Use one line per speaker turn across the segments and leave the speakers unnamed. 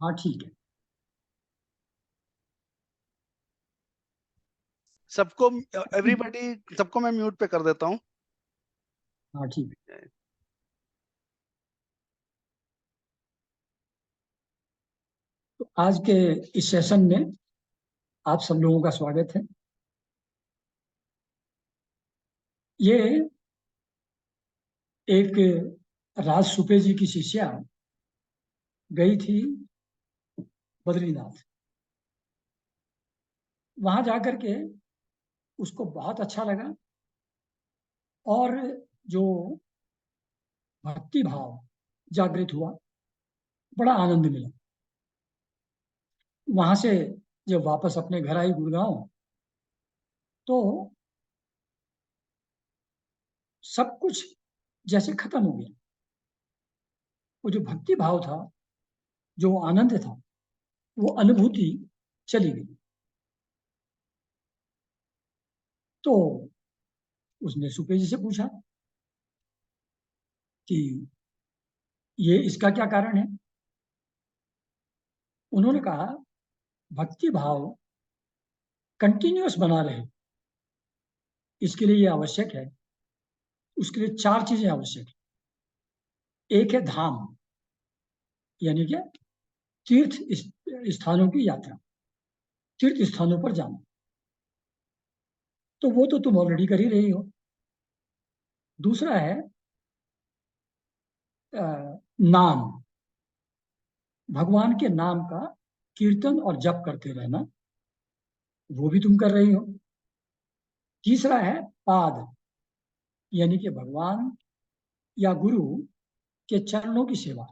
हाँ ठीक है।
सबको, एवरीबॉडी, सबको मैं म्यूट पे कर देता हूँ।
हाँ ठीक है। तो आज के इस सेशन में आप सब लोगों का स्वागत है। ये एक राज सुपे जी की शिष्या गई थी बद्रीनाथ। वहां जाकर के उसको बहुत अच्छा लगा और जो भक्ति भाव जागृत हुआ, बड़ा आनंद मिला। वहां से जब वापस अपने घर आई गुड़गांव, तो सब कुछ जैसे खत्म हो गया। वो जो भक्ति भाव था, जो आनंद था, वो अनुभूति चली गई। तो उसने सुपे जी से पूछा कि ये इसका क्या कारण है। उन्होंने कहा भक्ति भाव कंटिन्यूअस बना रहे, इसके लिए ये आवश्यक है। उसके लिए चार चीजें आवश्यक है। एक है धाम, यानी कि तीर्थ स्थानों की यात्रा, तीर्थ स्थानों पर जाना। तो वो तो तुम ऑलरेडी कर ही रही हो। दूसरा है नाम, भगवान के नाम का कीर्तन और जप करते रहना, वो भी तुम कर रही हो। तीसरा है पाद, यानी कि भगवान या गुरु के चरणों की सेवा,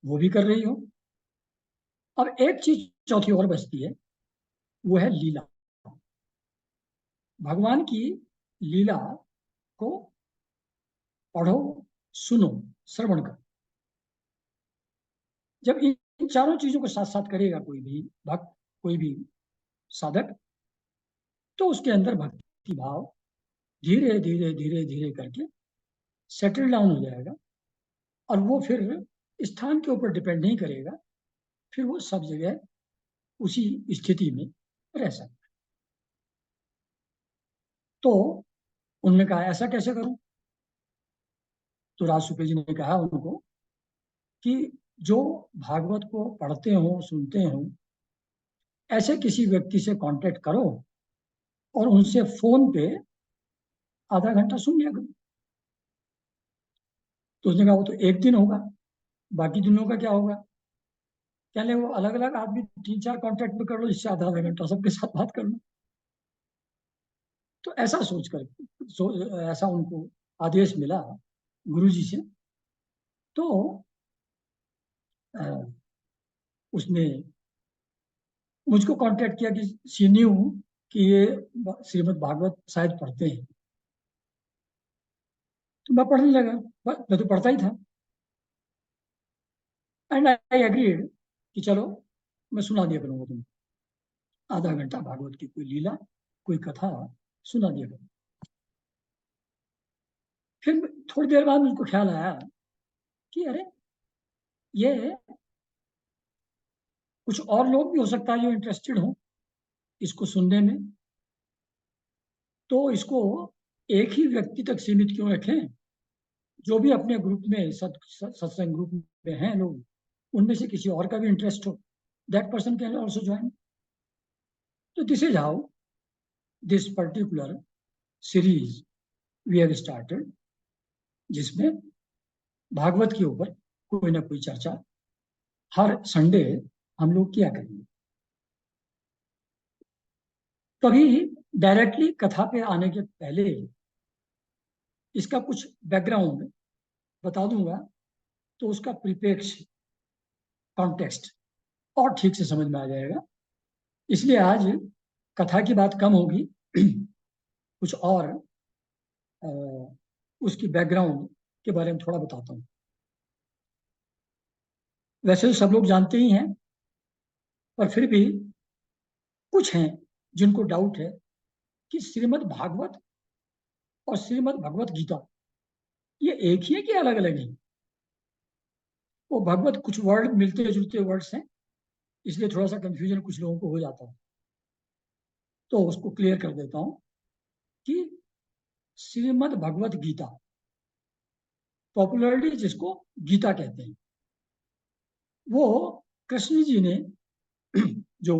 वो भी कर रही हो। अब एक चीज चौथी और बचती है, वो है लीला। भगवान की लीला को पढ़ो, सुनो, श्रवण करो। जब इन चारों चीजों को साथ साथ करेगा कोई भी भक्त, कोई भी साधक, तो उसके अंदर भक्ति भाव धीरे धीरे धीरे धीरे करके सेटल डाउन हो जाएगा। और वो फिर स्थान के ऊपर डिपेंड नहीं करेगा, फिर वो सब जगह उसी स्थिति में रह सकता है। तो उन्होंने कहा ऐसा कैसे करूं। तो राज सुपे जी ने कहा उनको कि जो भागवत को पढ़ते हो, सुनते हो, ऐसे किसी व्यक्ति से कांटेक्ट करो और उनसे फोन पे आधा घंटा सुन लिया करो। तो उसने कहा वो तो एक दिन होगा, बाकी दिनों का क्या होगा। कहने वो अलग अलग आदमी तीन चार कांटेक्ट में कर लो, इससे आधा आधा घंटा सबके साथ बात कर लो। तो ऐसा सोच कर ऐसा उनको आदेश मिला गुरु जी से। तो उसने मुझको कांटेक्ट किया कि शी न्यू कि ये श्रीमद् भागवत शायद पढ़ते हैं। तो मैं पढ़ने लगा, मैं तो पढ़ता ही था। एंड आई एग्रीड कि चलो मैं सुना दिया करूंगा तुम्हें, आधा घंटा भागवत की कोई लीला, कोई कथा सुना दिया करूंगा। फिर थोड़ी देर बाद मुझको ख्याल आया कि अरे ये कुछ और लोग भी हो सकता है जो इंटरेस्टेड हो इसको सुनने में। तो इसको एक ही व्यक्ति तक सीमित क्यों रखें। जो भी अपने ग्रुप में सत्संग ग्रुप में हैं लोग, उनमें से किसी और का भी इंटरेस्ट हो, that person can also join. तो this is how this particular series we have started, जिसमें भागवत के ऊपर कोई ना कोई चर्चा हर संडे हम लोग किया करेंगे। कभी डायरेक्टली कथा पे आने के पहले इसका कुछ बैकग्राउंड बता दूंगा, तो उसका परिप्रेक्ष्य, कॉन्टेक्स्ट और ठीक से समझ में आ जाएगा। इसलिए आज कथा की बात कम होगी, कुछ और उसकी बैकग्राउंड के बारे में थोड़ा बताता हूँ। वैसे तो सब लोग जानते ही हैं, पर फिर भी कुछ हैं जिनको डाउट है कि श्रीमद् भागवत और श्रीमद् भगवत गीता ये एक ही है कि अलग अलग है। वो भगवत कुछ वर्ड मिलते जुलते वर्ड्स हैं, इसलिए थोड़ा सा कंफ्यूजन कुछ लोगों को हो जाता है, तो उसको क्लियर कर देता हूं कि श्रीमद् भगवत गीता, पॉपुलरली जिसको गीता कहते हैं, वो कृष्ण जी ने जो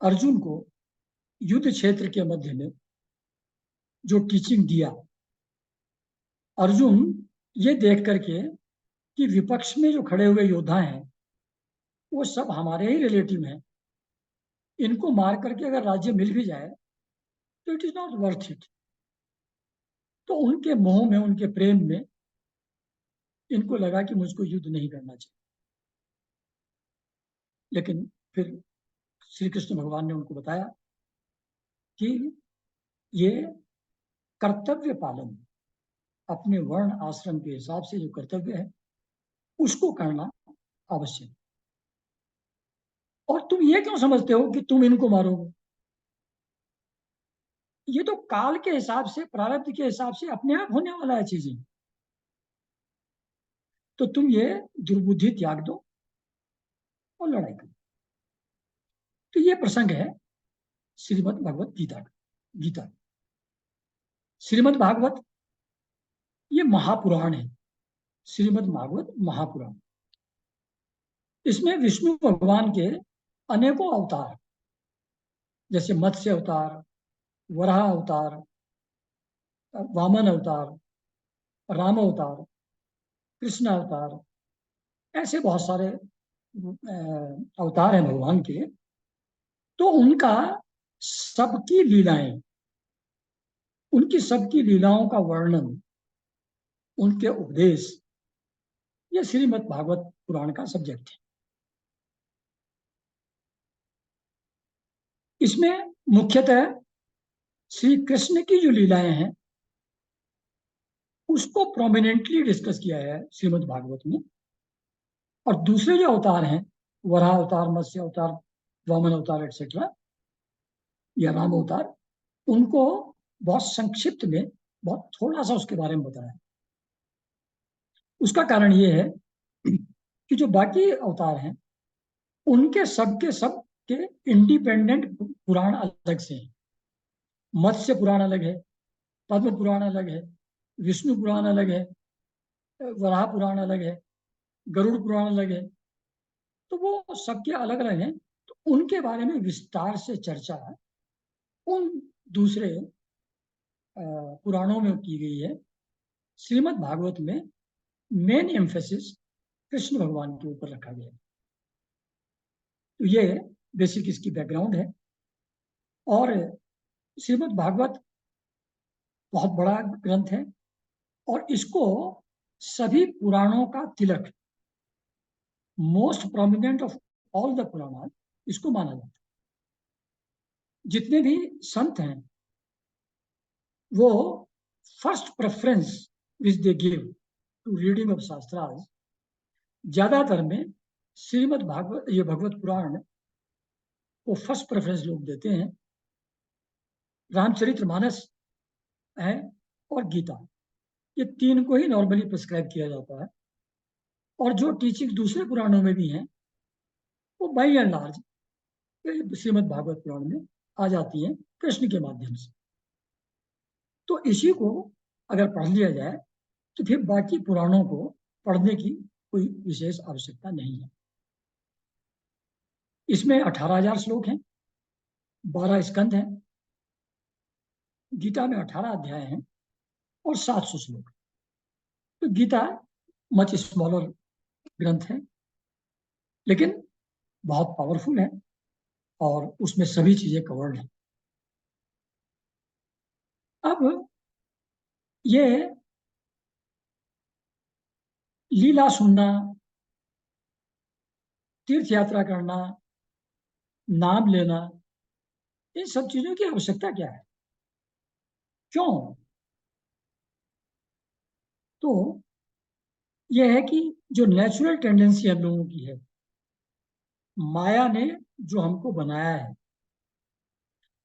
अर्जुन को युद्ध क्षेत्र के मध्य में जो टीचिंग दिया, अर्जुन ये देख करके कि विपक्ष में जो खड़े हुए योद्धा हैं वो सब हमारे ही रिलेटिव हैं, इनको मार करके अगर राज्य मिल भी जाए तो it is not worth it. तो उनके मोह में, उनके प्रेम में इनको लगा कि मुझको युद्ध नहीं करना चाहिए। लेकिन फिर श्री कृष्ण भगवान ने उनको बताया कि ये कर्तव्य पालन, अपने वर्ण आश्रम के हिसाब से जो कर्तव्य है उसको करना आवश्यक। और तुम ये क्यों समझते हो कि तुम इनको मारोगे? ये तो काल के हिसाब से, प्रारब्ध के हिसाब से अपने आप होने वाला है चीजें। तो तुम ये दुर्बुद्धि त्याग दो और लड़ाई करो। तो ये प्रसंग है श्रीमद् भगवत गीता का। गीता श्रीमद् भागवत ये महापुराण है, श्रीमद् भागवत महापुराण। इसमें विष्णु भगवान के अनेकों अवतार, जैसे मत्स्य अवतार, वराह अवतार, वामन अवतार, राम अवतार, कृष्ण अवतार, ऐसे बहुत सारे अवतार हैं भगवान के। तो उनका सबकी लीलाएं, उनकी सबकी लीलाओं का वर्णन, उनके उपदेश, ये श्रीमद् भागवत पुराण का सब्जेक्ट है। इसमें मुख्यतः श्री कृष्ण की जो लीलाएं हैं उसको प्रोमिनेंटली डिस्कस किया है श्रीमद् भागवत में। और दूसरे जो अवतार हैं, वराह अवतार, मत्स्य अवतार, वामन अवतार एटसेट्रा, या राम अवतार, उनको बहुत संक्षिप्त में, बहुत थोड़ा सा उसके बारे में बताया। उसका कारण ये है कि जो बाकी अवतार हैं उनके सब के इंडिपेंडेंट पुराण अलग से हैं। मत्स्य पुराण अलग है, पद्म पुराण अलग है, विष्णु पुराण अलग है, वराह पुराण अलग है, गरुड़ पुराण अलग है। तो वो सबके अलग अलग हैं। तो उनके बारे में विस्तार से चर्चा उन दूसरे पुराणों में की गई है। श्रीमद् भागवत में मेन एम्फेसिस कृष्ण भगवान के ऊपर रखा गया है। तो ये बेसिक इसकी बैकग्राउंड है। और श्रीमद् भागवत बहुत बड़ा ग्रंथ है और इसको सभी पुराणों का तिलक, most prominent of all the Purana, इसको माना जाता है। जितने भी संत हैं वो first preference which they give to reading of shastras, ज्यादातर में श्रीमद् भागवत, ये भगवत पुराण को फर्स्ट प्रेफरेंस लोग देते हैं। रामचरितमानस है और गीता, ये तीन को ही नॉर्मली प्रिस्क्राइब किया जाता है। और जो टीचिंग दूसरे पुराणों में भी हैं वो by and large Shrimad Bhagavat Purana में आ जाती हैं कृष्ण के माध्यम से। तो इसी को अगर पढ़ लिया जाए तो फिर बाकी पुराणों को पढ़ने की कोई विशेष आवश्यकता नहीं है। इसमें 18,000 श्लोक हैं, 12 स्कंद हैं, गीता में 18 अध्याय हैं और 700 श्लोक। तो गीता मच स्मॉलर ग्रंथ है लेकिन बहुत पावरफुल है और उसमें सभी चीजें कवर्ड हैं। अब ये लीला सुनना, तीर्थ यात्रा करना, नाम लेना, इन सब चीजों की आवश्यकता क्या है, क्यों? तो यह है कि जो नेचुरल टेंडेंसी हम लोगों की है, माया ने जो हमको बनाया है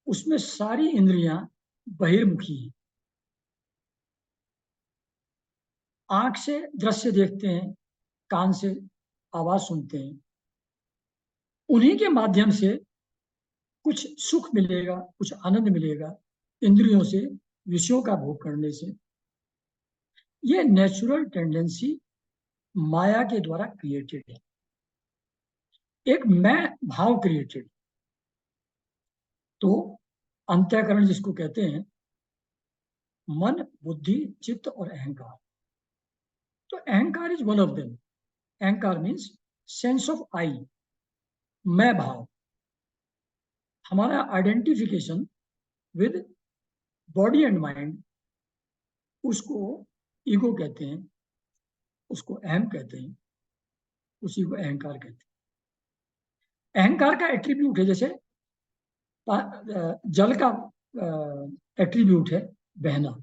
उसमें सारी इंद्रियां बहिर्मुखी हैं। आंख से दृश्य देखते हैं, कान से आवाज सुनते हैं, उन्हीं के माध्यम से कुछ सुख मिलेगा, कुछ आनंद मिलेगा इंद्रियों से, विषयों का भोग करने से। ये नेचुरल टेंडेंसी माया के द्वारा क्रिएटेड है, एक मैं भाव क्रिएटेड। तो अंतःकरण जिसको कहते हैं, मन, बुद्धि, चित्त और अहंकार। तो अहंकार इज वन ऑफ देम। अहंकार मीन्स सेंस ऑफ आई, मैं भाव, हमारा identification with body and mind, उसको ईगो कहते हैं, उसको अहम कहते हैं, उसी को अहंकार कहते हैं। अहंकार का एट्रीब्यूट है, जैसे जल का एट्रीब्यूट है बहना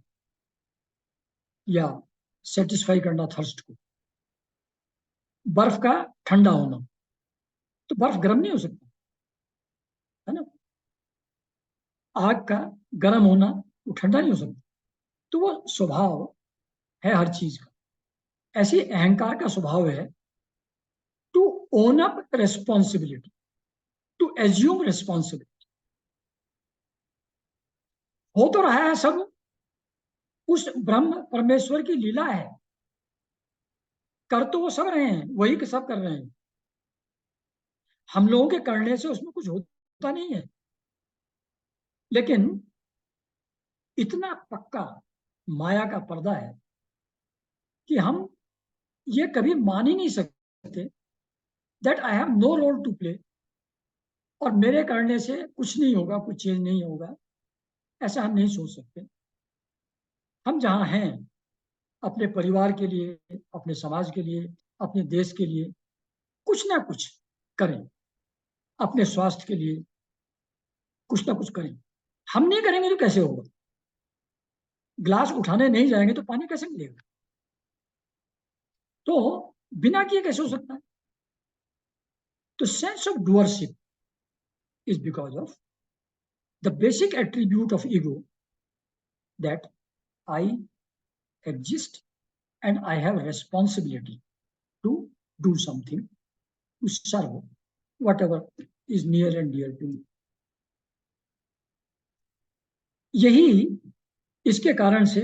या सेटिस्फाई करना थर्स्ट को, बर्फ का ठंडा होना। तो बर्फ गर्म नहीं हो सकता, है ना। आग का गर्म होना, वो ठंडा नहीं हो सकता। तो वो स्वभाव है हर चीज का। ऐसे अहंकार का स्वभाव है to own up responsibility, to assume responsibility. हो तो रहा है सब उस ब्रह्म परमेश्वर की लीला है, कर तो वो सब रहे हैं, वही के सब कर रहे हैं। हम लोगों के करने से उसमें कुछ होता नहीं है, लेकिन इतना पक्का माया का पर्दा है कि हम ये कभी मान ही नहीं सकते that I have no role to play, और मेरे करने से कुछ नहीं होगा, कुछ चेंज नहीं होगा, ऐसा हम नहीं सोच सकते। हम जहां हैं, अपने परिवार के लिए, अपने समाज के लिए, अपने देश के लिए कुछ ना कुछ करें, अपने स्वास्थ्य के लिए कुछ ना कुछ करें। हम नहीं करेंगे तो कैसे होगा? ग्लास उठाने नहीं जाएंगे तो पानी कैसे मिलेगा? तो बिना किए कैसे हो सकता है? तो sense of डुअरशिप is because of the basic attribute of ego, that I exist and I have responsibility to do something, to serve whatever is near and dear to me. यही इसके कारण से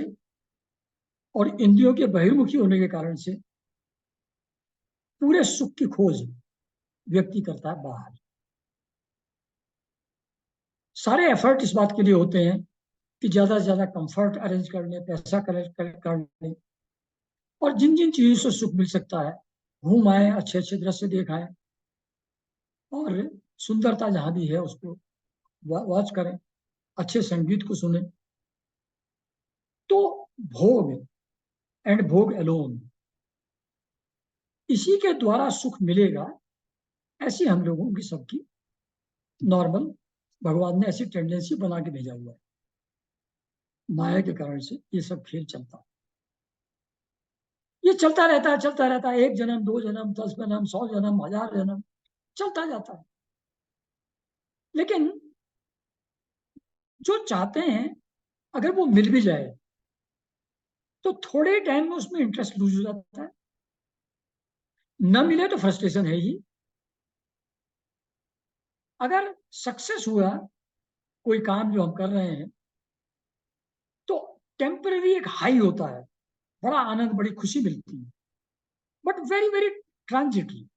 और इंद्रियों के बहिर्मुखी होने के कारण से पूरे सुख की खोज व्यक्ति करता है बाहर। सारे एफर्ट इस बात के लिए होते हैं कि ज्यादा से ज्यादा कंफर्ट अरेंज करने, पैसा कलेक्ट करने, और जिन जिन चीजों से सुख मिल सकता है, घूम आए, अच्छे अच्छे दृश्य देख आए, और सुंदरता जहां भी है उसको वॉच करें, अच्छे संगीत को सुने। तो भोग एंड भोग एलोन, इसी के द्वारा सुख मिलेगा, ऐसी हम लोगों की सबकी नॉर्मल, भगवान ने ऐसी टेंडेंसी बना के भेजा हुआ है। माया के कारण से ये सब खेल चलता है, ये चलता रहता है, चलता रहता है। 1 जन्म, 2 जन्म, 10 जन्म, 100 जन्म, 1000 जन्म, चलता जाता है। लेकिन जो चाहते हैं, अगर वो मिल भी जाए तो थोड़े टाइम में उसमें इंटरेस्ट लूज हो जाता है। न मिले तो फ्रस्ट्रेशन है ही। अगर सक्सेस हुआ कोई काम जो हम कर रहे हैं, तो टेम्पररी एक हाई होता है, बड़ा आनंद, बड़ी खुशी मिलती है, but very very transitory.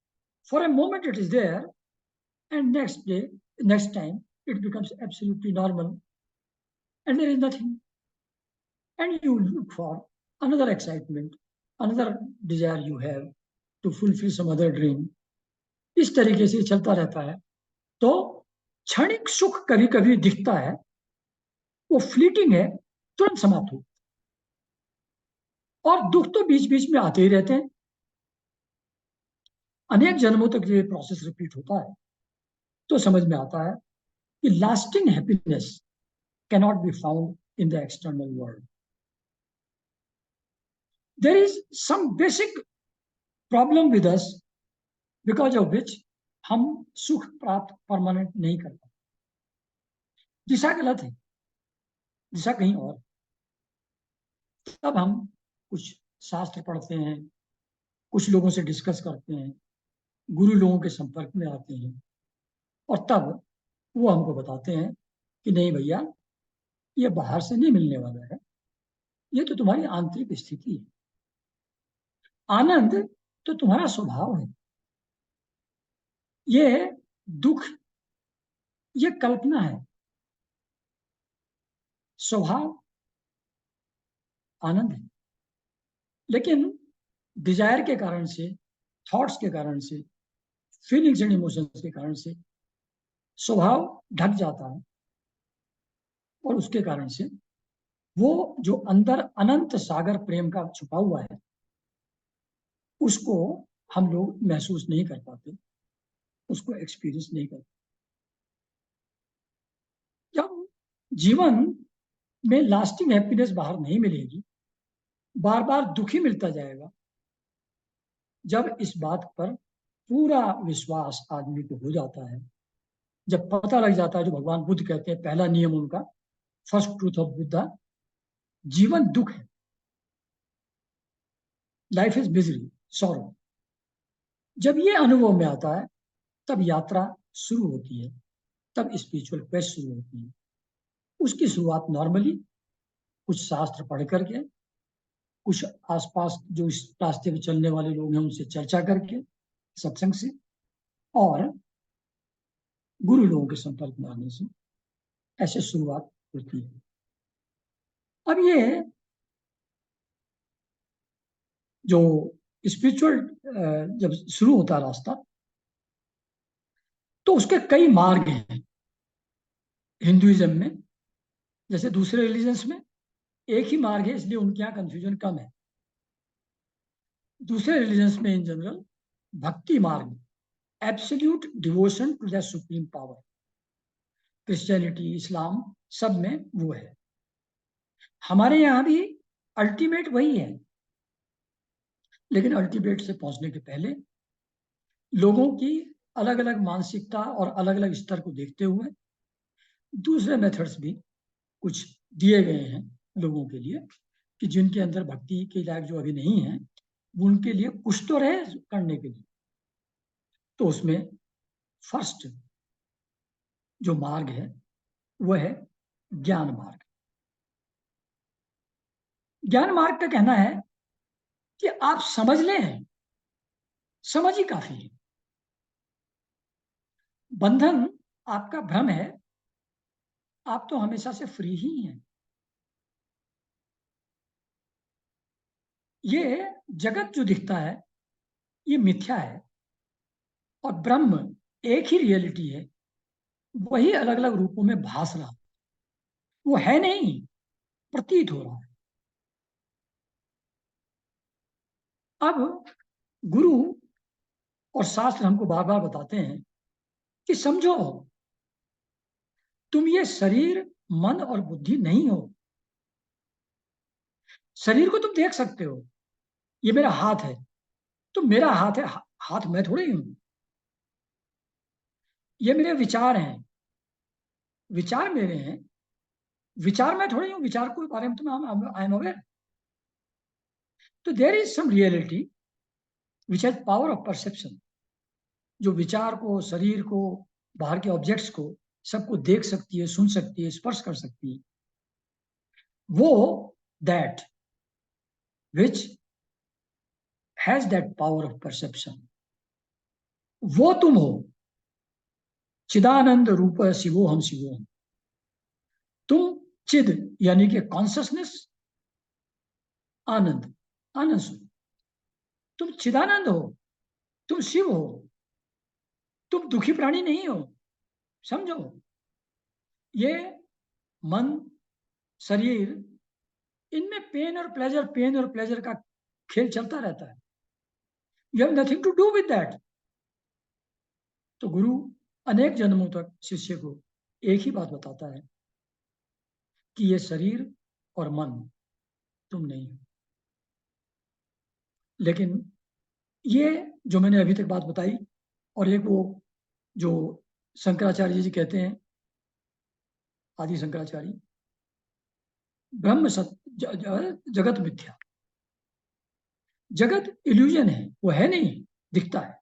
For a moment it is there, and next time it becomes absolutely normal, and there is nothing, and you look for another excitement, another desire you have to fulfill some other dream. इस तरीके से चलता रहता है। तो क्षणिक सुख कभी कभी दिखता है, वो फ्लीटिंग है, तुरंत समाप्त हो, और दुख तो बीच बीच में आते ही रहते हैं। अनेक जन्मों तक ये प्रोसेस रिपीट होता है। तो समझ में आता है कि lasting happiness cannot be found in the external world. There is some basic problem with us, because of which हम सुख प्राप्त परमानेंट नहीं कर पाते। दिशा गलत है, दिशा कहीं और, तब हम कुछ शास्त्र पढ़ते हैं, कुछ लोगों से डिस्कस करते हैं, गुरु लोगों के संपर्क में आते हैं, और तब वो हमको बताते हैं कि नहीं भैया, ये बाहर से नहीं मिलने वाला है, ये तो तुम्हारी आंतरिक स्थिति है। आनंद तो तुम्हारा स्वभाव है। ये दुख, ये कल्पना है। स्वभाव आनंद है, लेकिन डिजायर के कारण से, थॉट्स के कारण से, फीलिंग्स एंड इमोशंस के कारण से स्वभाव ढक जाता है, और उसके कारण से वो जो अंदर अनंत सागर प्रेम का छुपा हुआ है, उसको हम लोग महसूस नहीं कर पाते, उसको एक्सपीरियंस नहीं करते। जब जीवन में लास्टिंग हैप्पीनेस बाहर नहीं मिलेगी, बार बार दुखी मिलता जाएगा, जब इस बात पर पूरा विश्वास आदमी को हो जाता है, जब पता लग जाता है, जो भगवान बुद्ध कहते हैं पहला नियम उनका, फर्स्ट ट्रूथ ऑफ बुद्धा, जीवन दुख है, लाइफ इज मिजरी, सॉरो। जब ये अनुभव में आता है, तब यात्रा शुरू होती है, तब स्पिरिचुअल क्वेस्ट शुरू होती है। उसकी शुरुआत नॉर्मली कुछ शास्त्र पढ़ करके, कुछ आसपास जो इस रास्ते पे चलने वाले लोग हैं उनसे चर्चा करके, सत्संग से, और गुरु लोगों के संपर्क में आने से ऐसे शुरुआत होती है। अब ये जो स्पिरिचुअल जब शुरू होता है रास्ता, तो उसके कई मार्ग हैं। हिंदुइज्म में, जैसे दूसरे रिलीजन्स में एक ही मार्ग है, इसलिए उनके यहाँ कंफ्यूजन कम है। दूसरे रिलीजन्स में इन general bhakti marg, absolute devotion to the supreme power, Christianity, Islam, सब में वो है। हमारे यहाँ भी अल्टीमेट वही है, लेकिन अल्टीमेट से पहुंचने के पहले लोगों की अलग अलग मानसिकता और अलग अलग स्तर को देखते हुए दूसरे मेथड्स भी कुछ दिए गए हैं लोगों के लिए, कि जिनके अंदर भक्ति के लायक जो अभी नहीं है, वो उनके लिए कुछ तो रहे करने के लिए। तो उसमें फर्स्ट जो मार्ग है वह है ज्ञान मार्ग। ज्ञान मार्ग का कहना है कि आप समझ लें, समझ ही काफी है। बंधन आपका भ्रम है, आप तो हमेशा से फ्री ही हैं। ये जगत जो दिखता है ये मिथ्या है, और ब्रह्म एक ही रियलिटी है, वही अलग अलग रूपों में भास रहा, वो है नहीं, प्रतीत हो रहा है। अब गुरु और शास्त्र हमको बार बार बताते हैं कि समझो, तुम ये शरीर, मन और बुद्धि नहीं हो। शरीर को तुम देख सकते हो, ये मेरा हाथ है, तो मेरा हाथ है, हाथ मैं थोड़ी हूं। ये मेरे विचार हैं, विचार मेरे हैं, विचार मैं थोड़ी हूं, विचार के बारे में तो आई एम अवेयर। तो there is some reality which has power of perception, जो विचार को, शरीर को, बाहर के ऑब्जेक्ट्स को सबको देख सकती है, सुन सकती है, स्पर्श कर सकती है। वो that which has that power of perception, वो तुम हो। चिदानंद रूप शिवो हम शिवो हम। तुम चिद यानी कि कॉन्सियसनेस, आनंद, आनंद स्वरूप, तुम चिदानंद हो, तुम शिव हो, तुम दुखी प्राणी नहीं हो। समझो, ये मन, शरीर, इनमें पेन और प्लेजर का खेल चलता रहता है। You have nothing to do with that. तो गुरु अनेक जन्मों तक शिष्य को एक ही बात बताता है कि ये शरीर और मन तुम नहीं हो। लेकिन ये जो मैंने अभी तक बात बताई, और एक वो जो शंकराचार्य जी कहते हैं, आदि शंकराचार्य, ब्रह्म सत्य जगत मिथ्या, जगत इल्यूजन है, वो है नहीं, दिखता है।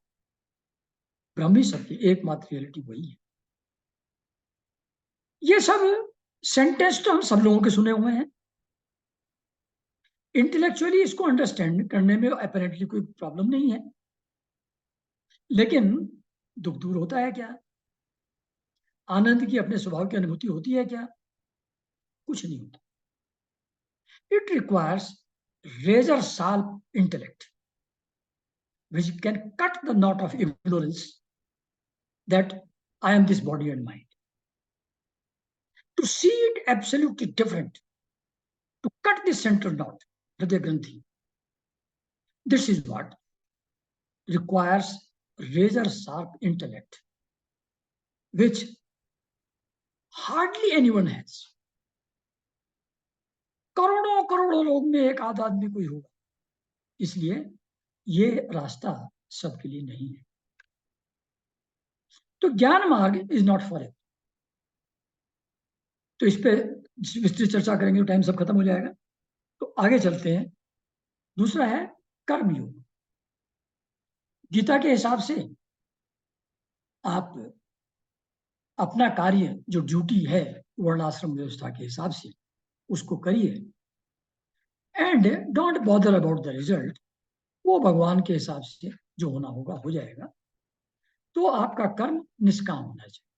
ब्रह्म ही सत्य, एकमात्र रियलिटी वही है। ये सब सेंटेंस तो हम सब लोगों के सुने हुए हैं। इंटेलेक्चुअली इसको अंडरस्टैंड करने में अपेरेंटली कोई प्रॉब्लम नहीं है, लेकिन दुख दूर होता है क्या? आनंद की अपने स्वभाव की अनुभूति होती है क्या? कुछ नहीं होता। It requires razor sharp intellect which can cut the knot of ignorance that I am this body and mind. To see it absolutely different, to cut this central knot, Hridaya Granthi, this is what requires razor sharp intellect, which hardly anyone has. करोड़ों करोड़ों लोग में एक आध आदमी कोई होगा, इसलिए ये रास्ता सबके लिए नहीं है। तो ज्ञान मार्ग इज नॉट फॉर एवर। तो इस पे विस्तृत चर्चा करेंगे तो टाइम सब खत्म हो जाएगा। तो आगे चलते हैं। दूसरा है कर्मयोग। गीता के हिसाब से आप अपना कार्य जो ड्यूटी है वर्णाश्रम व्यवस्था के हिसाब से उसको करिए, and don't bother about the result. वो भगवान के हिसाब से जो होना होगा हो जाएगा। तो आपका कर्म निष्काम होना चाहिए।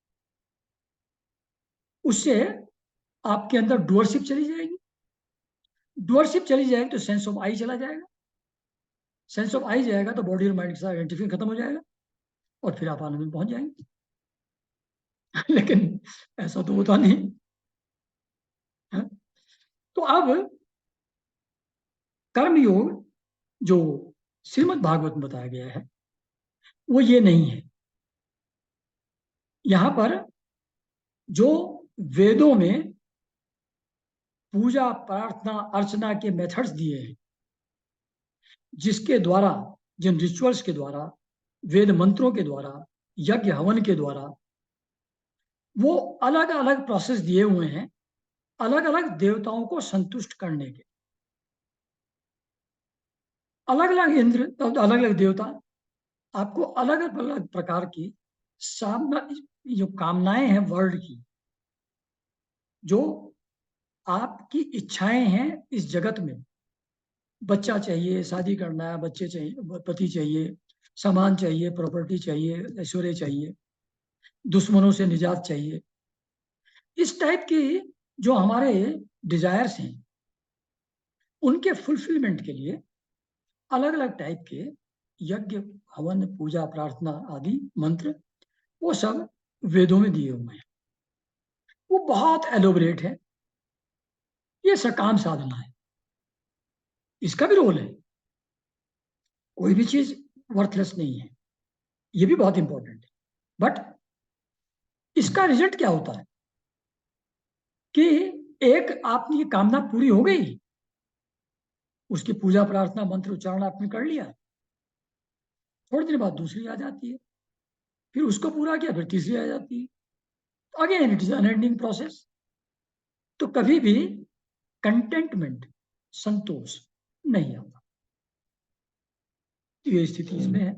उससे आपके अंदर डुअरशिप चली जाएगी। डुअरशिप चली जाएगी तो सेंस ऑफ आई चला जाएगा। सेंस ऑफ आई जाएगा तो बॉडी और माइंड के साथ आइडेंटिफिकेशन खत्म हो जाएगा और फिर आप आनंद में पहुंच जाएंगे। लेकिन ऐसा तो होता नहीं है? तो अब कर्मयोग जो श्रीमद् भागवत में बताया गया है वो ये नहीं है। यहां पर जो वेदों में पूजा प्रार्थना अर्चना के मेथड्स दिए हैं, जिसके द्वारा, जिन रिचुअल्स के द्वारा, वेद मंत्रों के द्वारा, यज्ञ हवन के द्वारा, वो अलग अलग प्रोसेस दिए हुए हैं अलग अलग देवताओं को संतुष्ट करने के। अलग अलग इंद्र, अलग अलग देवता आपको अलग अलग प्रकार की सामना जो कामनाएं हैं वर्ल्ड की, जो आपकी इच्छाएं हैं इस जगत में, बच्चा चाहिए, शादी करना है, बच्चे चाहिए, पति चाहिए, सामान चाहिए, प्रॉपर्टी चाहिए, ऐश्वर्य चाहिए, दुश्मनों से निजात चाहिए, इस टाइप की जो हमारे डिजायर्स हैं उनके फुलफिलमेंट के लिए अलग अलग टाइप के यज्ञ हवन पूजा प्रार्थना आदि मंत्र वो सब वेदों में दिए हुए हैं। वो बहुत एलोबरेट है। ये सकाम साधना है, इसका भी रोल है। कोई भी चीज वर्थलेस नहीं है, ये भी बहुत इंपॉर्टेंट है। बट इसका रिजल्ट क्या होता है कि एक आपकी कामना पूरी हो गई, उसकी पूजा प्रार्थना मंत्र उच्चारण आपने कर लिया, थोड़ी देर बाद दूसरी आ जाती है, फिर उसको पूरा किया, फिर तीसरी आ जाती है। Again it is unending process. तो कभी भी कंटेंटमेंट, संतोष नहीं आता। तो ये स्थिति इसमें है।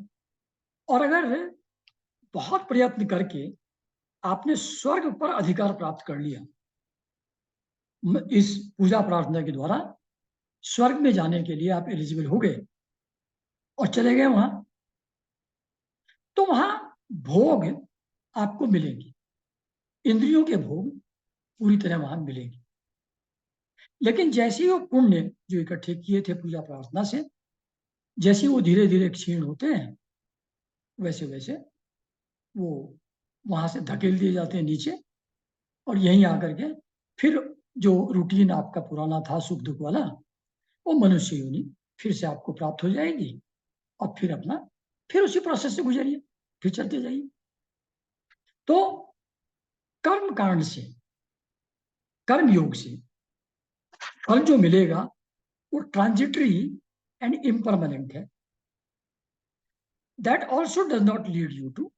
और अगर बहुत प्रयत्न करके आपने स्वर्ग पर अधिकार प्राप्त कर लिया, इस पूजा प्रार्थना के द्वारा स्वर्ग में जाने के लिए आप एलिजिबल हो गए और चले गए वहां, तो वहां भोग आपको मिलेंगे, इंद्रियों के भोग पूरी तरह वहां मिलेंगे। लेकिन जैसे ही वो पुण्य जो इकट्ठे किए थे पूजा प्रार्थना से, जैसे वो धीरे धीरे क्षीण होते हैं, वैसे वैसे वो वहां से धकेल दिए जाते हैं नीचे, और यहीं आकर के फिर जो रूटीन आपका पुराना था सुख दुख वाला, वो मनुष्य योनि फिर से आपको प्राप्त हो जाएगी। और फिर अपना फिर उसी प्रोसेस से गुजरिए, फिर चलते जाइए। तो कर्म कांड से, कर्म योग से फल जो मिलेगा वो ट्रांजिटरी एंड इम्परमानेंट है। That also does not lead you to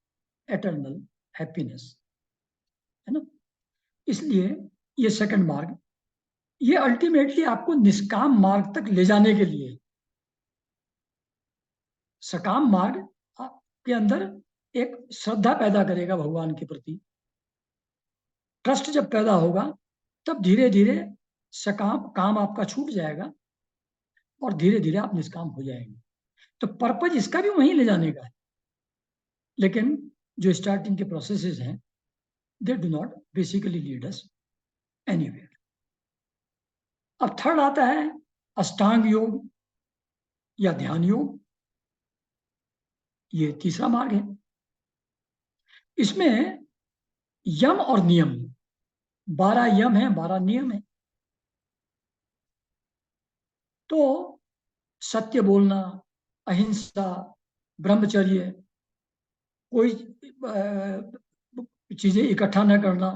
eternal happiness, है ना। इसलिए ये सेकंड मार्ग, ये अल्टीमेटली आपको निष्काम मार्ग तक ले जाने के लिए, सकाम मार्ग आपके अंदर एक श्रद्धा पैदा करेगा भगवान के प्रति। ट्रस्ट जब पैदा होगा तब धीरे धीरे सकाम काम आपका छूट जाएगा और धीरे धीरे आप निष्काम हो जाएंगे। तो पर्पज इसका भी वहीं ले जाने का है, लेकिन जो स्टार्टिंग के प्रोसेसेस हैं they do not basically lead us anywhere. अब थर्ड आता है अष्टांग योग या ध्यान योग। ये तीसरा मार्ग है। इसमें यम और नियम, 12 यम है, 12 नियम है। तो सत्य बोलना, अहिंसा, ब्रह्मचर्य, कोई चीजें इकट्ठा न करना,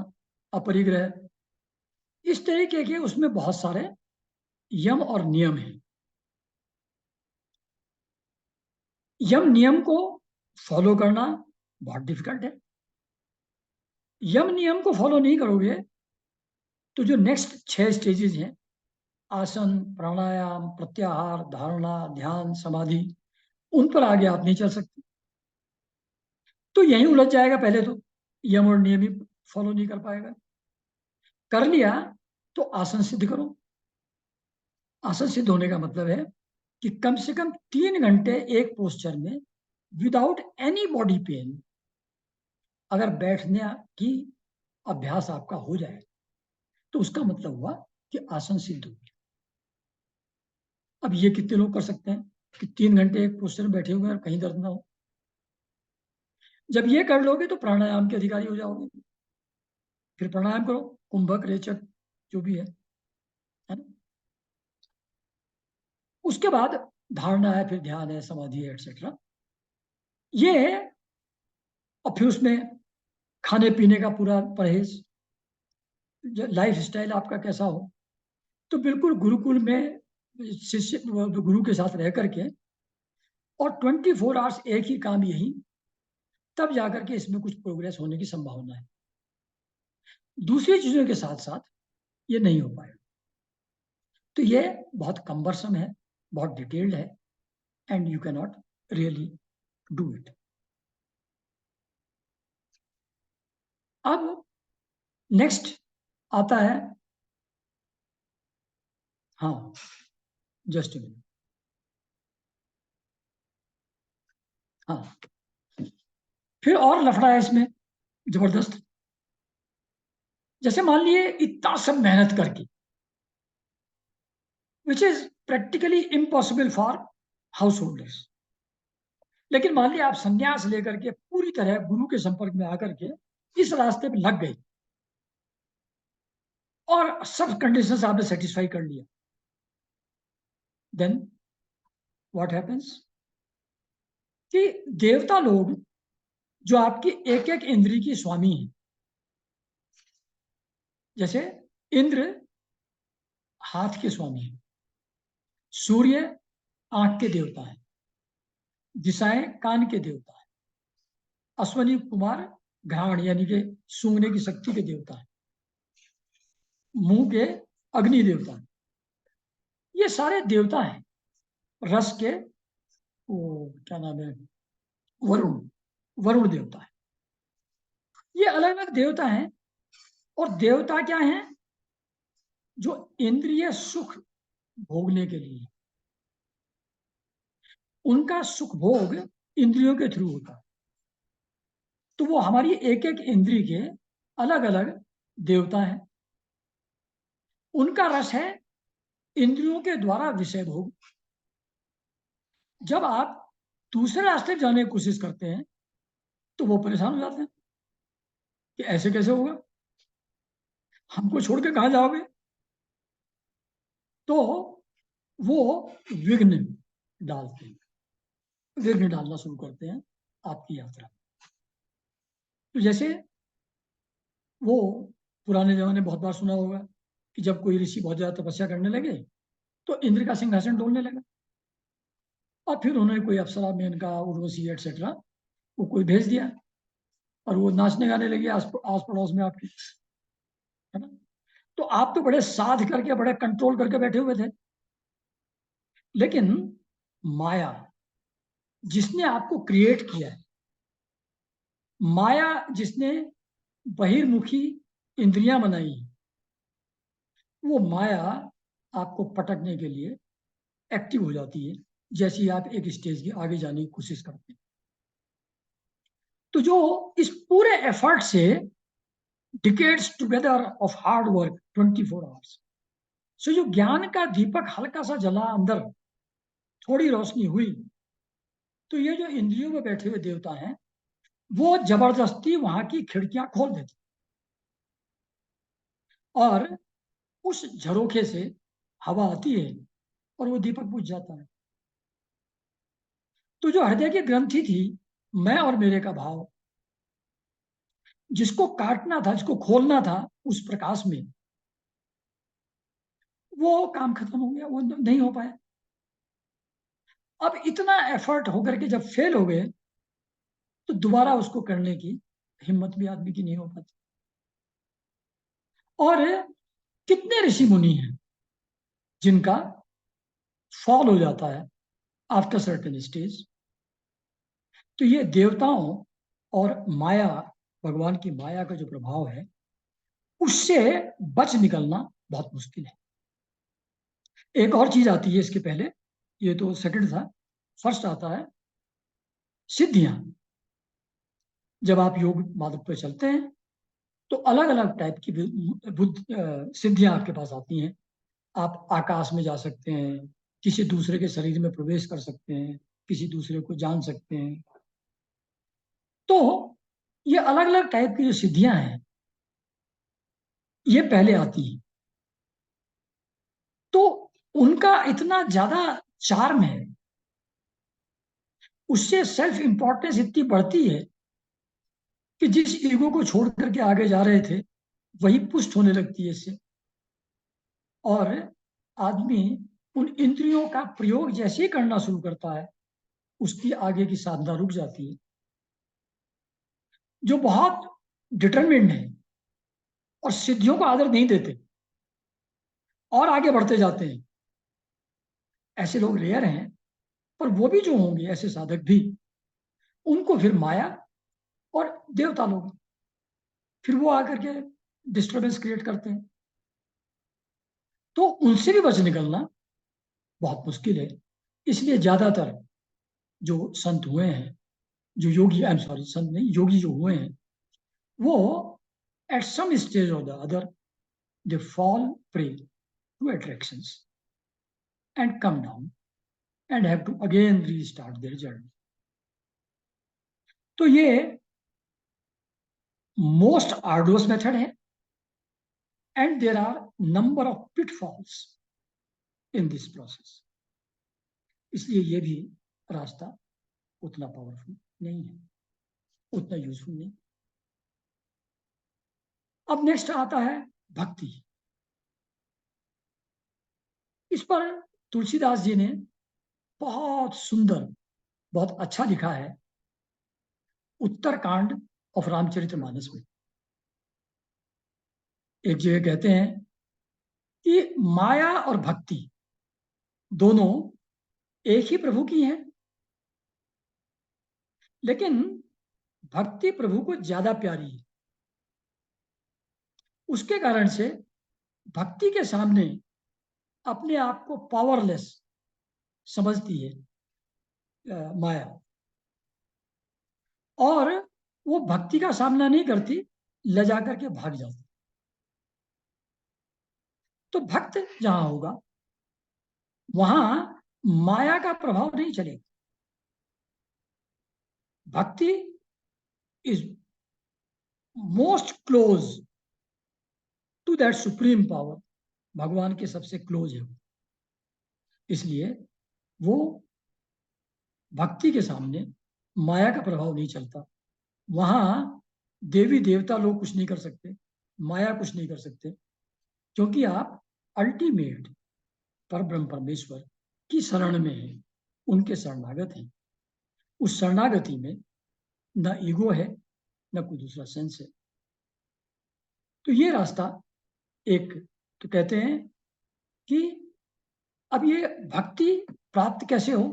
अपरिग्रह, इस तरीके के उसमें बहुत सारे यम और नियम हैं। यम नियम को फॉलो करना बहुत डिफिकल्ट है। यम नियम को फॉलो नहीं करोगे तो जो नेक्स्ट 6 स्टेजेस हैं, आसन, प्राणायाम, प्रत्याहार, धारणा, ध्यान, समाधि, उन पर आगे आप नहीं चल सकते। तो यहीं उलझ जाएगा पहले तो, यम और नियम ही फॉलो नहीं कर पाएगा। कर लिया तो आसन सिद्ध करो। आसन सिद्ध होने का मतलब है कि कम से कम 3 घंटे एक पोस्चर में विदाउट एनी बॉडी पेन अगर बैठने की अभ्यास आपका हो जाए तो उसका मतलब हुआ कि आसन सिद्ध हो गया। अब ये कितने लोग कर सकते हैं कि 3 घंटे एक पोस्चर में बैठे हुए और कहीं दर्द ना हो? जब ये कर लोगे तो प्राणायाम के अधिकारी हो जाओगे। फिर प्राणायाम करो, कुंभक, रेचक, जो भी है ना। उसके बाद धारणा है, फिर ध्यान है, समाधि है, एटसेट्रा। ये है। और फिर उसमें खाने पीने का पूरा परहेज, लाइफ स्टाइल आपका कैसा हो। तो बिल्कुल गुरुकुल में शिष्य गुरु के साथ रह करके और 24 आवर्स एक ही काम, यही, तब जाकर के इसमें कुछ प्रोग्रेस होने की संभावना है। दूसरी चीजों के साथ साथ ये नहीं हो पाएगा। तो ये बहुत कम्बरसम है, बहुत डिटेल्ड है, and you can not really do it. अब नेक्स्ट आता है, हाँ, जस्ट मिनट, हाँ, फिर और लफड़ा है इसमें जबरदस्त। जैसे मान लिए इतना सब मेहनत करके, which is practically impossible for house holders, लेकिन मान लिया आप संन्यास लेकर के पूरी तरह गुरु के संपर्क में आकर के इस रास्ते पे लग गए और सब कंडीशंस आपने सेटिस्फाई कर लिया, देन व्हाट हैपेंस कि देवता लोग जो आपकी एक एक इंद्री की स्वामी हैं, जैसे इंद्र हाथ के स्वामी हैं, सूर्य आंख के देवता है, दिशाएं कान के देवता है, अश्वनी कुमार घ्राण यानी कि सूंघने की शक्ति के देवता है, मुंह के अग्नि देवता है। ये सारे देवता हैं। रस के वो क्या नाम है, वरुण, वरुण देवता है। ये अलग अलग देवता हैं। और देवता क्या हैं? जो इंद्रिय सुख भोगने के लिए, उनका सुख भोग इंद्रियों के थ्रू होता है। तो वो हमारी एक एक इंद्री के अलग अलग देवता हैं। उनका रस है इंद्रियों के द्वारा विषय भोग। जब आप दूसरे रास्ते जाने की कोशिश करते हैं तो वो परेशान हो जाते हैं कि ऐसे कैसे होगा, हमको छोड़ के कहाँ जाओगे। तो वो विघ्न डालते हैं, विघ्न डालना शुरू करते हैं आपकी यात्रा। तो जैसे वो पुराने जमाने बहुत बार सुना होगा कि जब कोई ऋषि बहुत ज्यादा तपस्या करने लगे तो इंद्र का सिंहासन डोलने लगा और फिर उन्होंने कोई अप्सरा, मेनका, उर्वशी एटसेट्रा वो कोई भेज दिया और वो नाचने गाने लगे आस पड़ोस में आपके, है ना। तो आप तो बड़े साध करके, बड़े कंट्रोल करके बैठे हुए थे, लेकिन माया जिसने आपको क्रिएट किया है, माया जिसने बहिर्मुखी इंद्रियां बनाई, वो माया आपको पटकने के लिए एक्टिव हो जाती है जैसे ही आप एक स्टेज के आगे जाने की कोशिश करते हैं। तो जो इस पूरे एफर्ट से decades together of hard work 24 hours, so जो ज्ञान का दीपक हल्का सा जला अंदर, थोड़ी रोशनी हुई, तो ये जो इंद्रियों में बैठे हुए देवता हैं वो जबरदस्ती वहां की खिड़कियां खोल देते और उस झरोखे से हवा आती है और वो दीपक बुझ जाता है। तो जो हृदय की ग्रंथि थी, मैं और मेरे का भाव, जिसको काटना था, जिसको खोलना था उस प्रकाश में, वो काम खत्म हो गया, वो नहीं हो पाया। अब इतना एफर्ट होकर के जब फेल हो गए तो दोबारा उसको करने की हिम्मत भी आदमी की नहीं हो पाती। और कितने ऋषि मुनि हैं जिनका फॉल हो जाता है आफ्टर सर्टेन स्टेज। तो ये देवताओं और माया, भगवान की माया का जो प्रभाव है, उससे बच निकलना बहुत मुश्किल है। एक और चीज आती है इसके पहले, ये तो सेकंड था, फर्स्ट आता है सिद्धियां। जब आप योग मार्ग पर चलते हैं तो अलग अलग टाइप की सिद्धियां आपके पास आती हैं। आप आकाश में जा सकते हैं, किसी दूसरे के शरीर में प्रवेश कर सकते हैं, किसी दूसरे को जान सकते हैं। तो ये अलग अलग टाइप की जो सिद्धियां हैं ये पहले आती हैं। तो उनका इतना ज्यादा चार्म है, उससे सेल्फ इंपॉर्टेंस इतनी बढ़ती है कि जिस ईगो को छोड़ करके आगे जा रहे थे वही पुष्ट होने लगती है इससे। और आदमी उन इंद्रियों का प्रयोग जैसे ही करना शुरू करता है उसकी आगे की साधना रुक जाती है। जो बहुत डिटरमिन्ड है और सिद्धियों को आदर नहीं देते और आगे बढ़ते जाते हैं, ऐसे लोग रेयर हैं। पर वो भी जो होंगे ऐसे साधक भी, उनको फिर माया और देवता लोग फिर वो आकर के डिस्टर्बेंस क्रिएट करते हैं। तो उनसे भी बच निकलना बहुत मुश्किल है। इसलिए ज्यादातर जो संत हुए हैं, जो योगी, आई एम सॉरी, संत नहीं, योगी जो हुए हैं, वो एट सम स्टेज और the other they fall prey to attractions and come down and have to again restart their journey. तो ये मोस्ट आर्डुअस मेथड है and there are number of pitfalls in this process. इसलिए ये भी रास्ता उतना powerful नहीं है, उतना यूजफुल नहीं। अब नेक्स्ट आता है भक्ति। इस पर तुलसीदास जी ने बहुत सुंदर, बहुत अच्छा लिखा है उत्तरकांड ऑफ रामचरितमानस में। एक जगह कहते हैं कि माया और भक्ति दोनों एक ही प्रभु की हैं, लेकिन भक्ति प्रभु को ज्यादा प्यारी है। उसके कारण से भक्ति के सामने अपने आप को पावरलेस समझती है माया, और वो भक्ति का सामना नहीं करती, ले जाकर के भाग जाती। तो भक्त जहां होगा वहां माया का प्रभाव नहीं चलेगा। Bhakti is most close to that supreme power, भगवान के सबसे क्लोज है वो। इसलिए वो भक्ति के सामने माया का प्रभाव नहीं चलता। वहां देवी देवता लोग कुछ नहीं कर सकते, माया कुछ नहीं कर सकते, क्योंकि आप अल्टीमेट पर ब्रह्म परमेश्वर की शरण में है, उनके शरणागत हैं। उस शरणागति में न ईगो है, न कोई दूसरा सेंस है। तो ये रास्ता एक, तो कहते हैं कि अब ये भक्ति प्राप्त कैसे हो।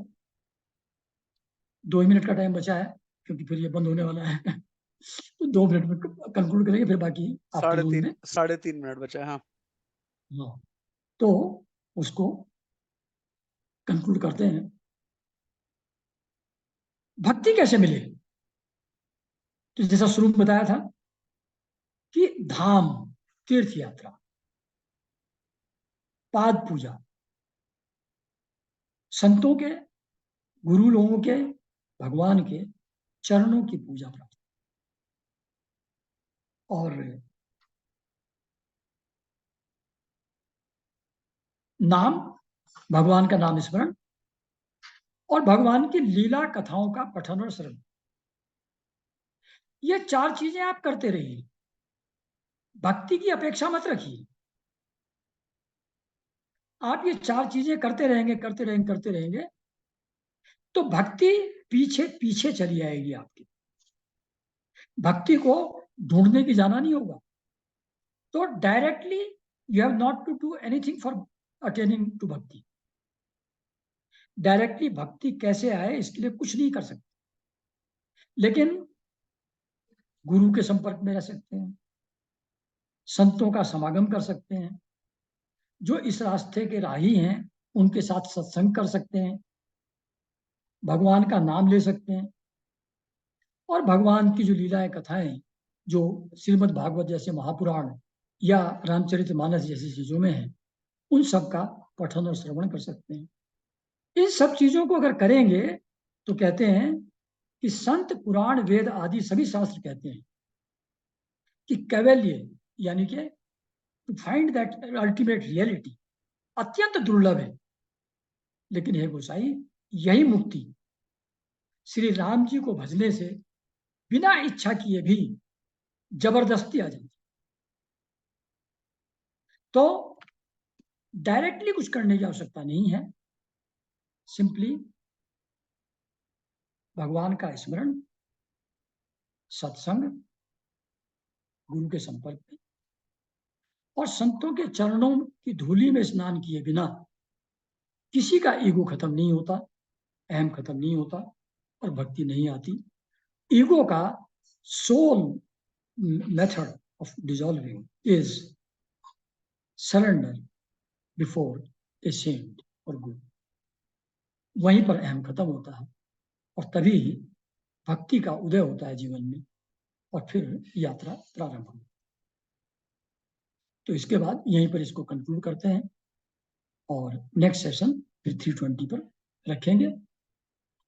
2 मिनट का टाइम बचा है क्योंकि फिर ये बंद होने वाला है। तो 2 मिनट में कंक्लूड करेंगे, फिर बाकी आफ्टरनून में।
3.5 मिनट बचा है। हाँ,
हाँ, तो उसको कंक्लूड करते हैं। भक्ति कैसे मिले? तो जैसा शुरू में बताया था कि धाम, तीर्थ यात्रा, पाद पूजा, संतों के, गुरु लोगों के, भगवान के चरणों की पूजा प्रार्थना, और नाम, भगवान का नाम स्मरण, और भगवान की लीला कथाओं का पठन और श्रवण। ये 4 चीजें आप करते रहिए, भक्ति की अपेक्षा मत रखिए। आप ये 4 चीजें करते रहेंगे, करते रहेंगे, करते रहेंगे, तो भक्ति पीछे पीछे चली आएगी आपकी। भक्ति को ढूंढने की जाना नहीं होगा। तो directly you have not to do anything for attaining to bhakti. Directly भक्ति कैसे आए इसके लिए कुछ नहीं कर सकते, लेकिन गुरु के संपर्क में रह सकते हैं, संतों का समागम कर सकते हैं, जो इस रास्ते के राही हैं उनके साथ सत्संग कर सकते हैं, भगवान का नाम ले सकते हैं, और भगवान की जो लीलाएं कथाएं जो श्रीमद् भागवत जैसे महापुराण या रामचरितमानस जैसी चीजों में है, उन सब का पठन और श्रवण कर सकते हैं। इन सब चीजों को अगर करेंगे तो कहते हैं कि संत, पुराण, वेद आदि सभी शास्त्र कहते हैं कि कैवल्य, यानी कि to find that ultimate reality, अत्यंत दुर्लभ है। लेकिन हे गोसाई, यही मुक्ति श्री राम जी को भजने से बिना इच्छा किए भी जबरदस्ती आ जाती। तो डायरेक्टली कुछ करने की आवश्यकता नहीं है, सिंपली भगवान का स्मरण, सत्संग, गुरु के संपर्क में, और संतों के चरणों की धूलि में स्नान किए बिना किसी का ईगो खत्म नहीं होता, अहम खत्म नहीं होता, और भक्ति नहीं आती। ईगो का sole method of dissolving is surrender before a saint और गुरु। वहीं पर अहम खत्म होता है, और तभी भक्ति का उदय होता है जीवन में, और फिर यात्रा प्रारंभ होती है। तो इसके बाद यहीं पर इसको कंक्लूड करते हैं, और नेक्स्ट सेशन फिर 320 पर रखेंगे।